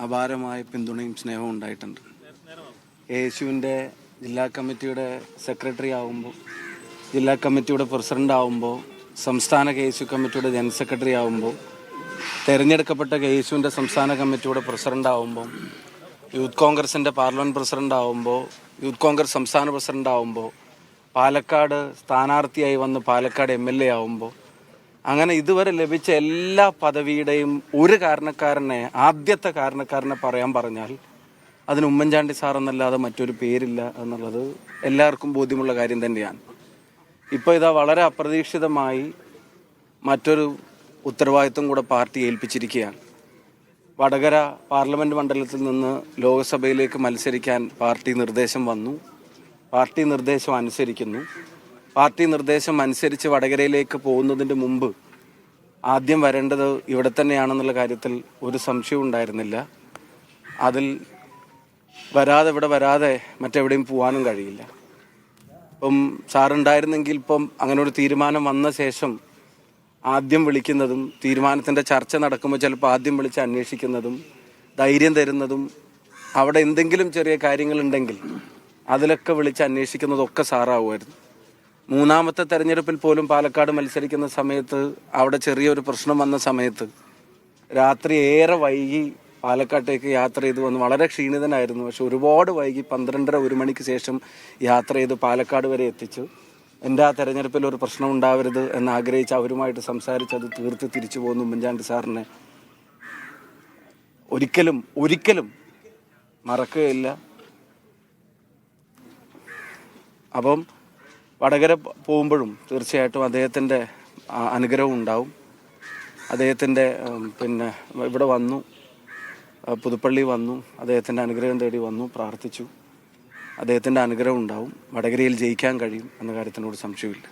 അപാരമായ പിന്തുണയും സ്നേഹവും ഉണ്ടായിട്ടുണ്ട്. യേശുവിൻ്റെ ജില്ലാ കമ്മിറ്റിയുടെ സെക്രട്ടറി ആവുമ്പോൾ, ജില്ലാ കമ്മിറ്റിയുടെ പ്രസിഡൻ്റ് ആവുമ്പോൾ, സംസ്ഥാന യേശു കമ്മിറ്റിയുടെ ജനറൽ സെക്രട്ടറി ആവുമ്പോൾ, തിരഞ്ഞെടുക്കപ്പെട്ട യേശുവിൻ്റെ സംസ്ഥാന കമ്മിറ്റിയുടെ പ്രസിഡൻ്റ് ആവുമ്പോൾ, യൂത്ത് കോൺഗ്രസിൻ്റെ പാർലമെൻറ്റ് പ്രസിഡൻ്റ് ആവുമ്പോൾ, യൂത്ത് കോൺഗ്രസ് സംസ്ഥാന പ്രസിഡൻ്റ് ആവുമ്പോൾ, പാലക്കാട് സ്ഥാനാർത്ഥിയായി വന്ന് പാലക്കാട് MLA ആവുമ്പോൾ, അങ്ങനെ ഇതുവരെ ലഭിച്ച എല്ലാ പദവിയുടെയും ഒരു കാരണക്കാരനെ, ആദ്യത്തെ കാരണക്കാരനെ പറയാൻ പറഞ്ഞാൽ അതിന് ഉമ്മൻചാണ്ടി സാർ എന്നല്ലാതെ മറ്റൊരു പേരില്ല എന്നുള്ളത് എല്ലാവർക്കും ബോധ്യമുള്ള കാര്യം തന്നെയാണ്. ഇപ്പോൾ ഇതാ വളരെ അപ്രതീക്ഷിതമായി മറ്റൊരു ഉത്തരവാദിത്വം കൂടെ പാർട്ടി ഏൽപ്പിച്ചിരിക്കുകയാണ്. വടകര പാർലമെൻറ്റ് മണ്ഡലത്തിൽ നിന്ന് ലോക്സഭയിലേക്ക് മത്സരിക്കാൻ പാർട്ടി നിർദ്ദേശം വന്നു. പാർട്ടി നിർദ്ദേശം അനുസരിക്കുന്നു. പാർട്ടി നിർദ്ദേശം അനുസരിച്ച് വടകരയിലേക്ക് പോകുന്നതിന് മുമ്പ് ആദ്യം വരേണ്ടത് ഇവിടെ തന്നെയാണെന്നുള്ള കാര്യത്തിൽ ഒരു സംശയവും ഉണ്ടായിരുന്നില്ല. അതിൽ ഇവിടെ വരാതെ മറ്റെവിടെയും പോകാനും കഴിയില്ല. ഇപ്പം സാറുണ്ടായിരുന്നെങ്കിൽ ഇപ്പം അങ്ങനെ ഒരു തീരുമാനം വന്ന ശേഷം ആദ്യം വിളിക്കുന്നതും, തീരുമാനത്തിൻ്റെ ചർച്ച നടക്കുമ്പോൾ ചിലപ്പോൾ ആദ്യം വിളിച്ച് അന്വേഷിക്കുന്നതും, ധൈര്യം തരുന്നതും, അവിടെ എന്തെങ്കിലും ചെറിയ കാര്യങ്ങളുണ്ടെങ്കിൽ അതിലൊക്കെ വിളിച്ച് അന്വേഷിക്കുന്നതൊക്കെ സാറാവുമായിരുന്നു. മൂന്നാമത്തെ തെരഞ്ഞെടുപ്പിൽ പോലും പാലക്കാട് മത്സരിക്കുന്ന സമയത്ത് അവിടെ ചെറിയൊരു പ്രശ്നം വന്ന സമയത്ത് രാത്രി ഏറെ വൈകി പാലക്കാട്ടേക്ക് യാത്ര ചെയ്ത് വന്ന് വളരെ ക്ഷീണിതനായിരുന്നു. പക്ഷെ ഒരുപാട് വൈകി 12:30-1 മണിക്ക് ശേഷം യാത്ര ചെയ്ത് പാലക്കാട് വരെ എത്തിച്ചു. എൻ്റെ ആ തെരഞ്ഞെടുപ്പിൽ ഒരു പ്രശ്നം ഉണ്ടാവരുത് എന്നാഗ്രഹിച്ച് അവരുമായിട്ട് സംസാരിച്ച് അത് തീർത്ത് തിരിച്ചു പോകുന്നു. ഉമ്മൻചാണ്ടി സാറിനെ ഒരിക്കലും മറക്കുകയില്ല. അപ്പം വടകര പോകുമ്പോഴും തീർച്ചയായിട്ടും അദ്ദേഹത്തിൻ്റെ അനുഗ്രഹം ഉണ്ടാവും. അദ്ദേഹത്തിൻ്റെ ഇവിടെ വന്നു, പുതുപ്പള്ളി വന്നു, അദ്ദേഹത്തിൻ്റെ അനുഗ്രഹം തേടി വന്നു, പ്രാർത്ഥിച്ചു. അദ്ദേഹത്തിൻ്റെ അനുഗ്രഹം ഉണ്ടാവും. വടകരയിൽ ജയിക്കാൻ കഴിയും എന്ന കാര്യത്തിനോട് സംശയമില്ല.